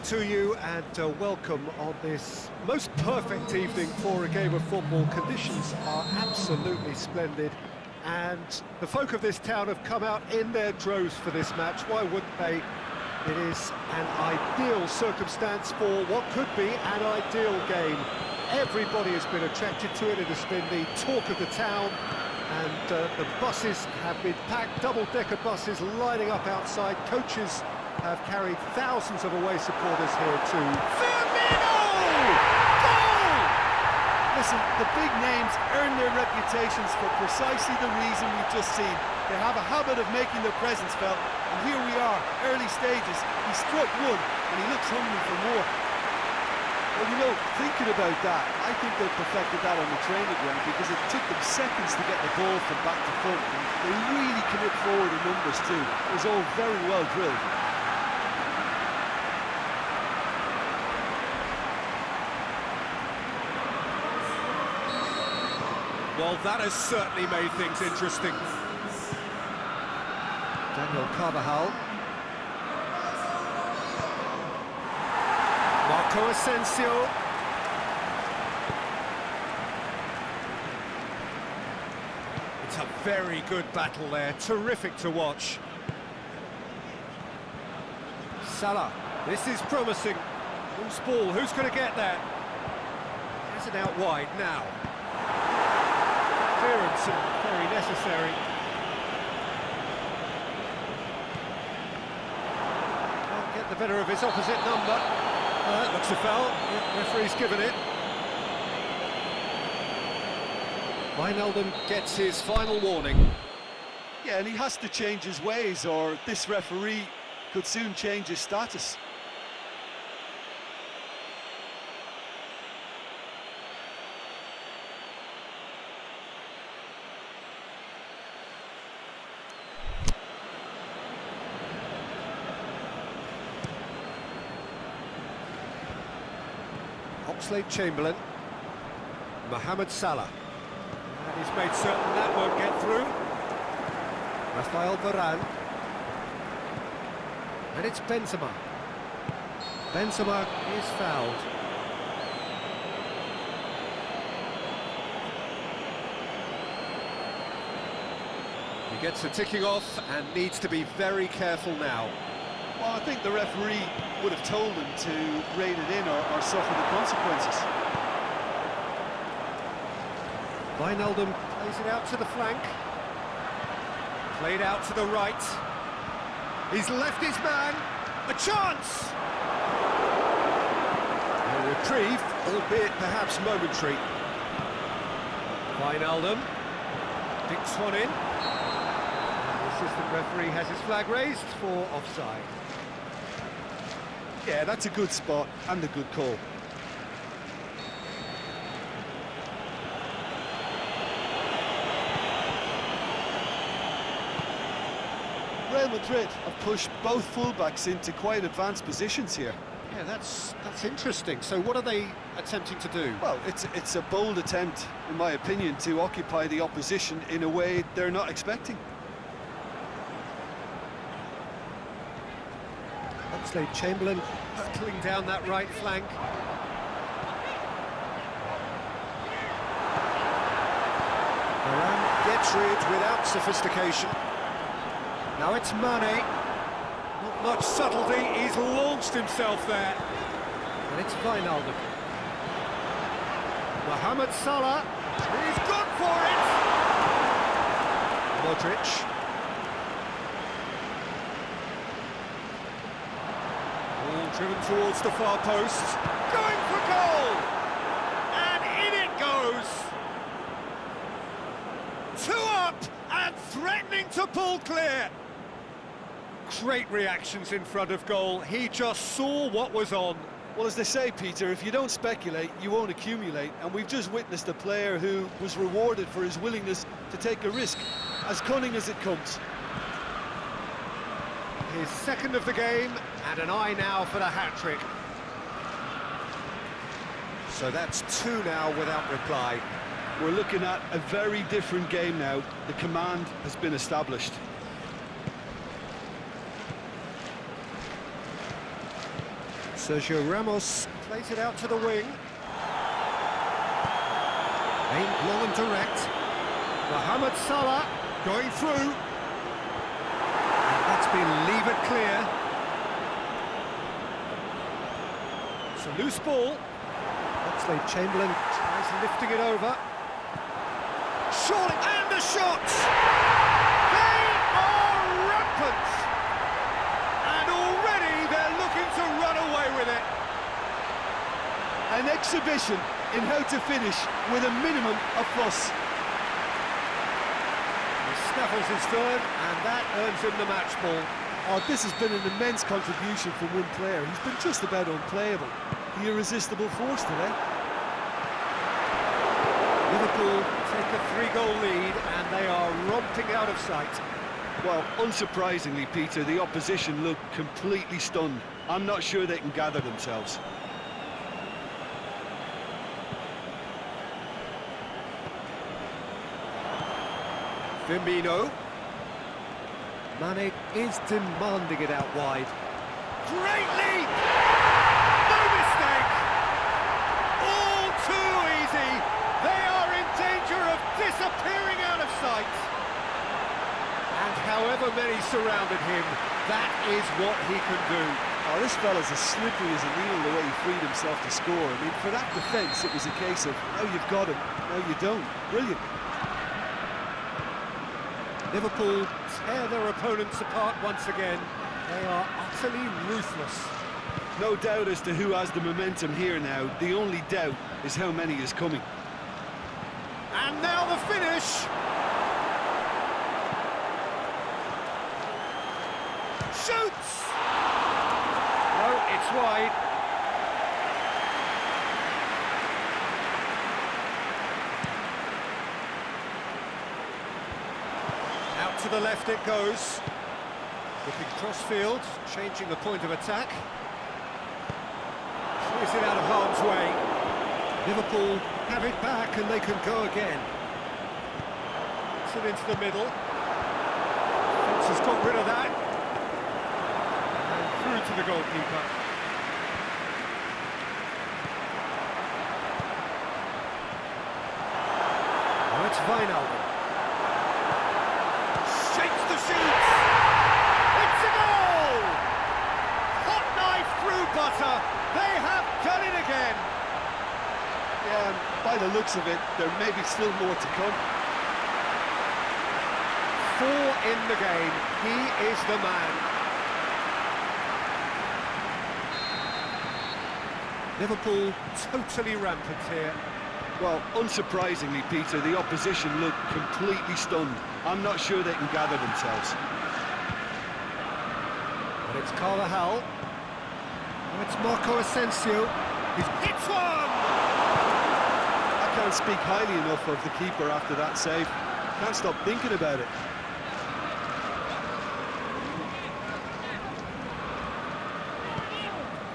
to you and welcome on this most perfect evening for a game of football. Conditions are absolutely splendid and the folk of this town have come out in their droves for this match. Why wouldn't they? It is an ideal circumstance for what could be an ideal game. Everybody has been attracted to it. It has been the talk of the town, and the buses have been packed, double-decker buses lining up outside. Coaches have carried thousands of away supporters here too. Firmino! Goal! Listen, the big names earn their reputations for precisely the reason we've just seen. They have a habit of making their presence felt, and here we are, early stages. He struck one, and he looks hungry for more. Well, you know, thinking about that, I think they perfected that on the training ground because it took them seconds to get the ball from back to front. And they really commit forward in numbers too. It was all very well drilled. Well, that has certainly made things interesting. Daniel Carvajal. Marco Asensio. It's a very good battle there, terrific to watch. Salah, this is promising. Loose ball, who's going to get that? Has it out wide now. Clearance and very necessary. Can't get the better of his opposite number. Looks a foul. Yeah, referee's given it. Wijnaldum gets his final warning. Yeah, and he has to change his ways or this referee could soon change his status. Oxlade-Chamberlain, Mohamed Salah, and he's made certain that won't get through. Rafael Varane, and it's Benzema. Benzema is fouled. He gets a ticking off and needs to be very careful now. Well, I think the referee would have told him to rein it in or suffer the consequences. Wijnaldum plays it out to the flank. Played out to the right. He's left his man. A chance! A reprieve, albeit perhaps momentary. Wijnaldum dicks one in. The assistant referee has his flag raised for offside. Yeah, that's a good spot and a good call. Real Madrid have pushed both fullbacks into quite advanced positions here. Yeah, that's interesting. So what are they attempting to do? Well, it's a bold attempt, in my opinion, to occupy the opposition in a way they're not expecting. Oxlade-Chamberlain hurtling down that right flank. Varane gets rid without sophistication. Now it's Mane. Not much subtlety, he's launched himself there. And it's Wijnaldum. Mohamed Salah, he's gone for it! Modric. Driven towards the far post, going for goal! And in it goes! 2 up and threatening to pull clear! Great reactions in front of goal, he just saw what was on. Well, as they say, Peter, if you don't speculate, you won't accumulate, and we've just witnessed a player who was rewarded for his willingness to take a risk, as cunning as it comes. His second of the game, and an eye now for the hat-trick. So that's 2 now without reply. We're looking at a very different game now. The command has been established. Sergio Ramos plays it out to the wing. Aimed long and direct. Mohamed Salah going through. And that's been levered clear. It's a loose ball. Oxlade-Chamberlain tries lifting it over. Surely, and the shot! They are rampant! And already they're looking to run away with it. An exhibition in how to finish with a minimum of fuss. He snaffles his third, and that earns him the match ball. Oh, this has been an immense contribution from one player. He's been just about unplayable. The irresistible force today. Liverpool take a 3-goal lead, and they are romping out of sight. Well, unsurprisingly, Peter, the opposition look completely stunned. I'm not sure they can gather themselves. Firmino. Mane is demanding it out wide. Great lead! No mistake! All too easy! They are in danger of disappearing out of sight! And however many surrounded him, that is what he can do. Oh, this fella's as slippery as a needle the way he freed himself to score. I mean, for that defence, it was a case of, now you've got him, now you don't. Brilliant. Liverpool tear their opponents apart once again. They are utterly ruthless. No doubt as to who has the momentum here now. The only doubt is how many is coming. And now the finish! Shoots! No, it's wide. Out to the left it goes. Looking cross-field, changing the point of attack. Clears it out of harm's way. Liverpool have it back and they can go again. Puts it into the middle. Fence has got rid of that. And through to the goalkeeper. Now it's Wijnaldum. Shakes the shoots! It's a goal! Hot knife through butter. They have done it again. Yeah, and by the looks of it, there may be still more to come. 4 in the game. He is the man. Liverpool totally rampant here. Well, unsurprisingly, Peter, the opposition look completely stunned. I'm not sure they can gather themselves. But it's Carvajal. And it's Marco Asensio. He's hits one! I can't speak highly enough of the keeper after that save. Can't stop thinking about it.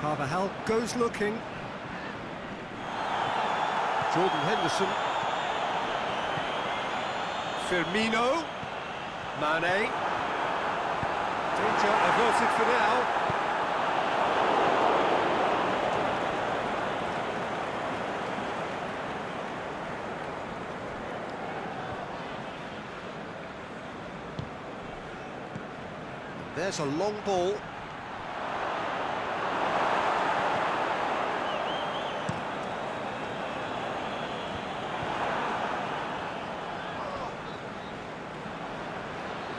Carvajal goes looking. Jordan Henderson. Firmino. Mane. Danger averted for now. There's a long ball.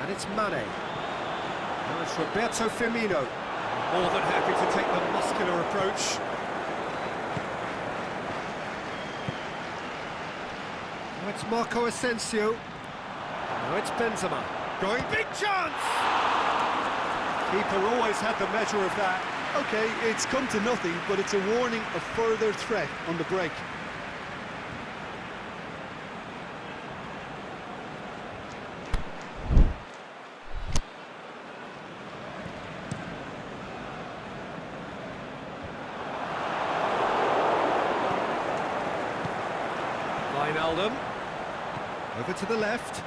And it's Mane. Now it's Roberto Firmino. More than happy to take the muscular approach. Now it's Marco Asensio. Now it's Benzema. Going big chance! Keeper always had the measure of that. Okay, it's come to nothing, but it's a warning of further threat on the break. Wijnaldum. Over to the left.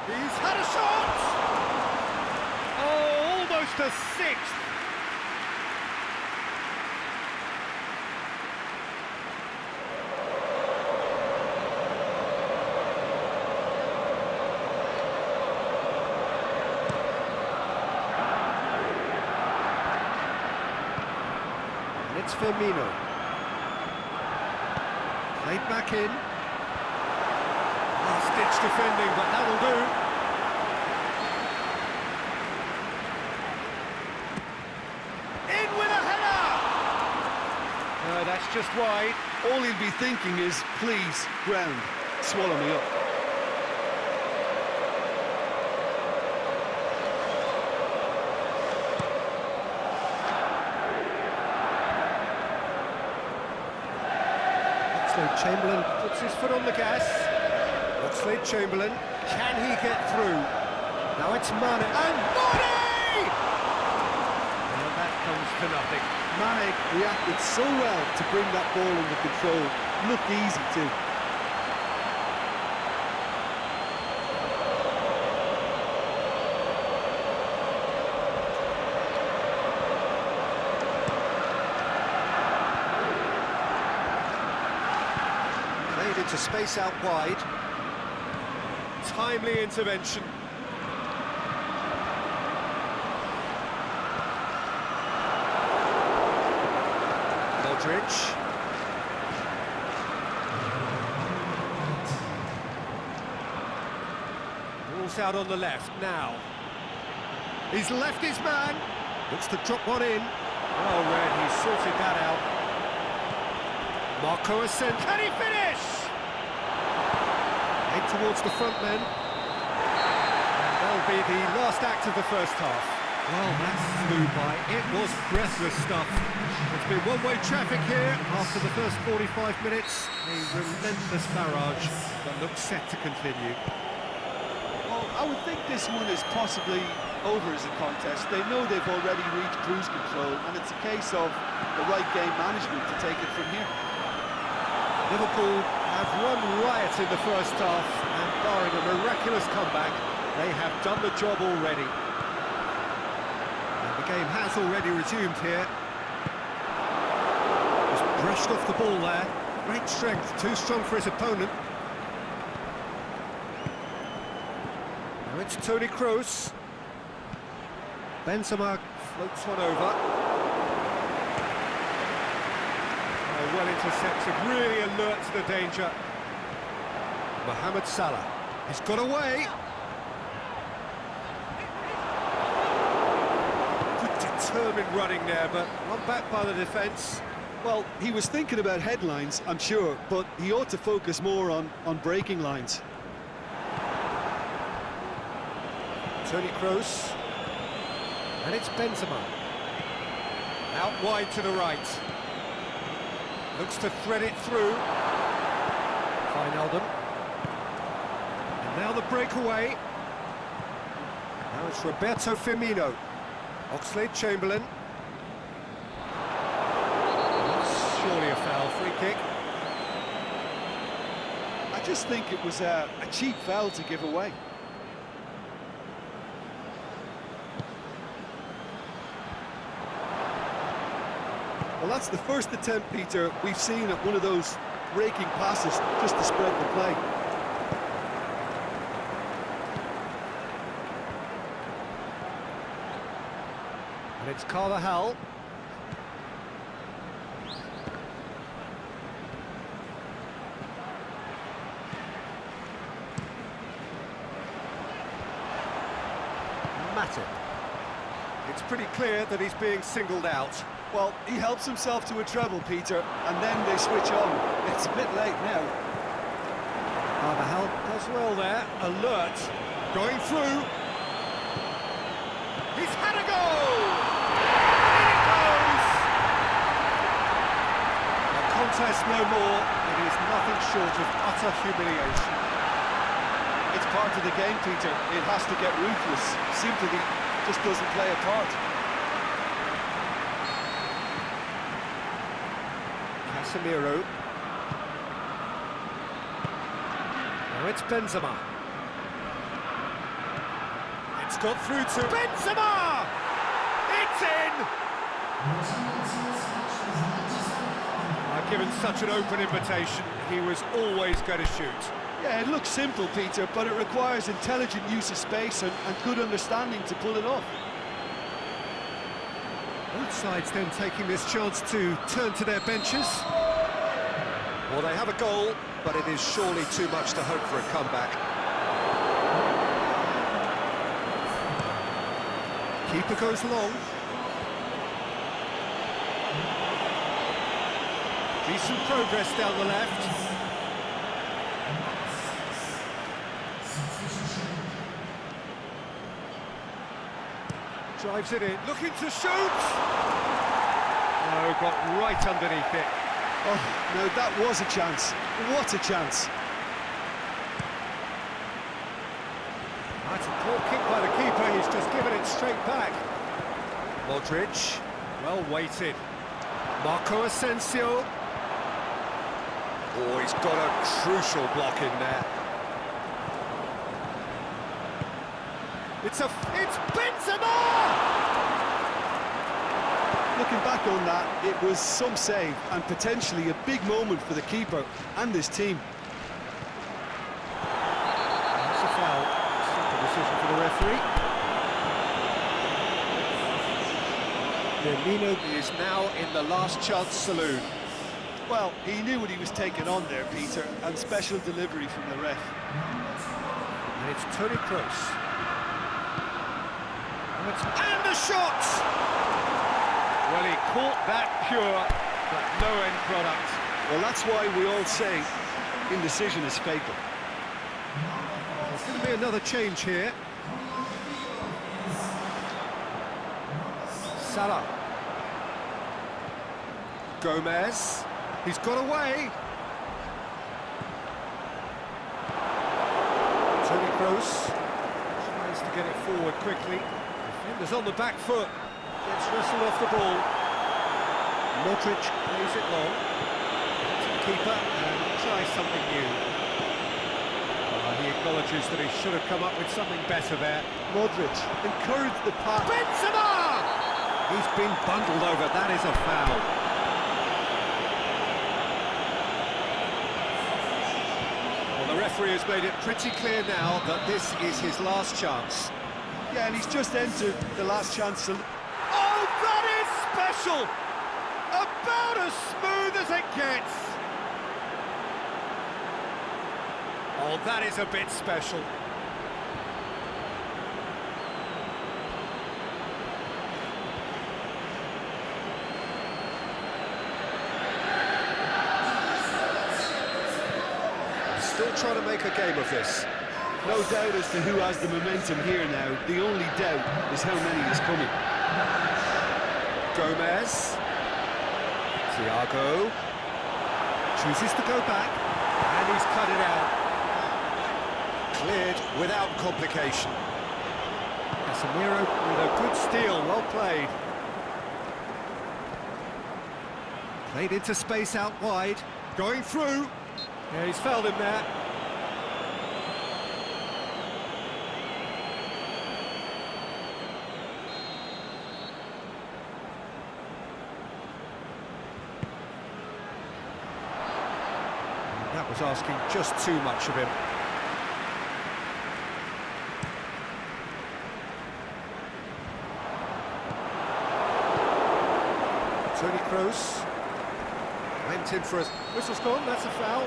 He's had a shot! Oh, almost a sixth. it's Firmino. Played back in. Last-ditch defending, but that'll do. In with a header! That's just wide. All he'll be thinking is, please, ground, swallow me up. Oxlade-Chamberlain puts his foot on the gas. Oxlade-Chamberlain, can he get through? Now it's Mane, and Mane! And that comes to nothing. Mane reacted so well to bring that ball under control. Looked easy too. Played into space out wide. Timely intervention. Modric. Ball's out on the left now. He's left his man. Looks to drop one in. Well read, he's sorted that out. Marco Asensio. Can he finish? Head towards the front men. And that'll be the last act of the first half. Well, that flew by. It was breathless stuff. It's been one-way traffic here after the first 45 minutes. A relentless barrage that looks set to continue. Well, I would think this one is possibly over as a contest. They know they've already reached cruise control, and it's a case of the right game management to take it from here. Liverpool have run riot in the first half, and barring a miraculous comeback, they have done the job already. And the game has already resumed here. Just brushed off the ball there. Great strength, too strong for his opponent. Now it's Toni Kroos. Benzema floats one over. Oh, well intercepted, really alert to the danger. Mohamed Salah. He's got away. Good determined running there, but one back by the defence. Well, he was thinking about headlines, I'm sure, but he ought to focus more on breaking lines. Toni Kroos. And it's Benzema. Out wide to the right. Looks to thread it through. Wijnaldum. And now the breakaway. Now it's Roberto Firmino. Oxlade-Chamberlain. That's surely a foul, free kick. I just think it was a cheap foul to give away. Well, that's the first attempt, Peter, we've seen at one of those raking passes just to spread the play. And it's Carvajal. Matip. It's pretty clear that he's being singled out. Well, he helps himself to a treble, Peter, and then they switch on. It's a bit late now. Carvajal does well there, alert, going through. He's had a goal! In it goes! A contest no more, it is nothing short of utter humiliation. It's part of the game, Peter. It has to get ruthless. Simply just doesn't play a part. Casemiro. Now it's Benzema. It's got through to Benzema! It's in! Given such an open invitation, he was always going to shoot. Yeah, it looks simple, Peter, but it requires intelligent use of space and good understanding to pull it off. Both sides then taking this chance to turn to their benches. Well, they have a goal, but it is surely too much to hope for a comeback. Keeper goes long. Decent progress down the left. Drives it in, looking to shoot! No, got right underneath it. Oh, no, that was a chance. What a chance. That's a poor kick by the keeper, he's just given it straight back. Modric, well weighted. Marco Asensio. Oh, he's got a crucial block in there. It's Benzema! Looking back on that, it was some save and potentially a big moment for the keeper and his team. That's a foul. Simple decision for the referee. Firmino is now in the last chance saloon. Well, he knew what he was taking on there, Peter, and special delivery from the ref. And it's Toni Kroos. And the shot! Well, he caught that pure, but no end product. Well, that's why we all say indecision is fatal. There's going to be another change here. Salah. Gomez. He's got away. Toni Kroos tries to get it forward quickly. Defenders on the back foot. Gets wrestled off the ball. Modric plays it long. To the keeper and tries something new. He acknowledges that he should have come up with something better there. Modric encouraged the pass. Benzema! He's been bundled over. That is a foul. Well, the referee has made it pretty clear now that this is his last chance. Yeah, and he's just entered the last chance. Oh, that is special! About as smooth as it gets! Oh, that is a bit special. Still trying to make a game of this. No doubt as to who has the momentum here now. The only doubt is how many is coming. Gomez. Thiago. Chooses to go back. And he's cut it out. Cleared without complication. Casemiro with a good steal, well played. Played into space out wide. Going through. Yeah, he's fouled him there. That was asking just too much of him. Toni Kroos went in for a... Whistle's gone, that's a foul.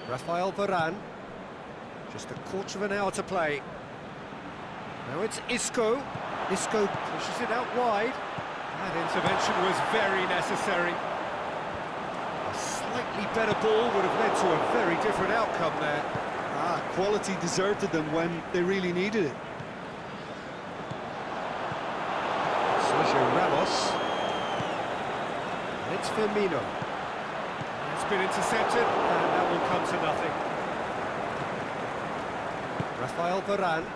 Rafael Varane. Just a quarter of an hour to play. Now it's Isco. Isco pushes it out wide. That intervention was very necessary. A slightly better ball would have led to a very different outcome there. Quality deserted them when they really needed it. Sergio Ramos. And it's Firmino. It's been intercepted, and that will come to nothing. Rafael Varane.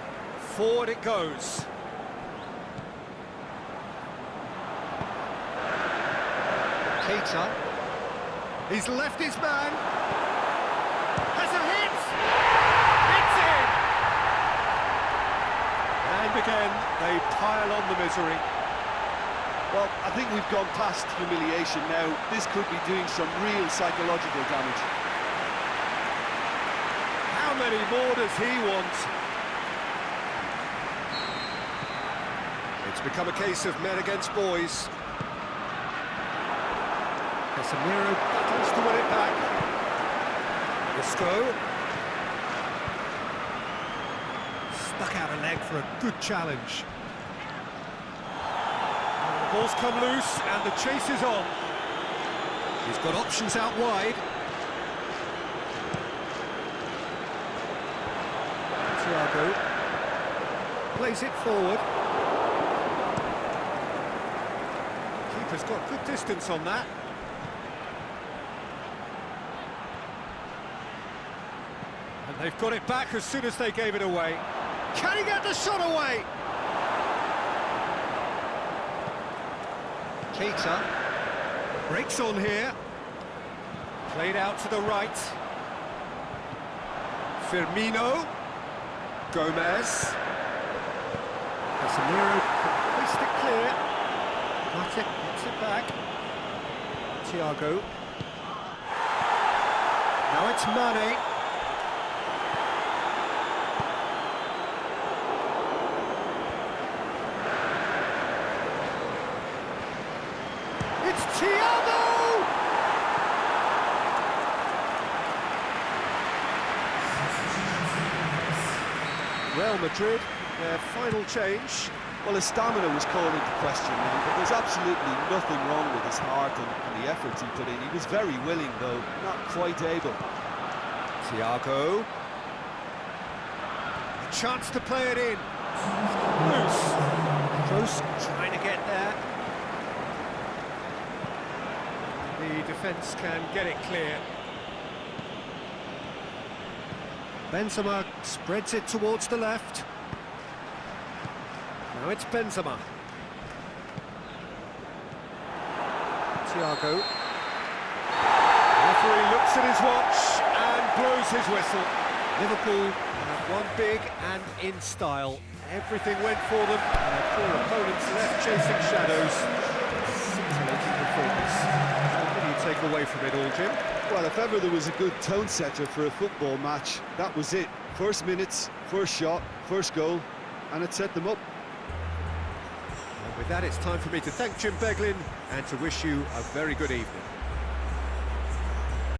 Forward it goes. Keita. He's left his man. Has a hit! It's in! And again, they pile on the misery. Well, I think we've gone past humiliation now. This could be doing some real psychological damage. How many more does he want? It's become a case of men against boys. Casemiro battles to win it back. Isco. Stuck out a leg for a good challenge. The ball's come loose and the chase is on. He's got options out wide. Thiago plays it forward. Keeper's got good distance on that. And they've got it back as soon as they gave it away. Can he get the shot away? Keita breaks on here. Played out to the right. Firmino. Gomez. Casemiro hoists it clear. Matic gets it back. Thiago. Now it's Mane. It's Thiago! Real Madrid, their final change. Well, his stamina was called into question now, but there's absolutely nothing wrong with his heart and the efforts he put in. He was very willing, though, not quite able. Thiago. A chance to play it in. Loose. Kroos trying to get there. The defence can get it clear. Benzema spreads it towards the left. Now it's Benzema. Thiago. The referee looks at his watch and blows his whistle. Liverpool have won big and in style. Everything went for them, and their poor opponents left chasing shadows. Scintillating performance. What do you take away from it all, Jim? Well, if ever there was a good tone setter for a football match, that was it. First minutes, first shot, first goal, and it set them up. And with that, it's time for me to thank Jim Beglin and to wish you a very good evening.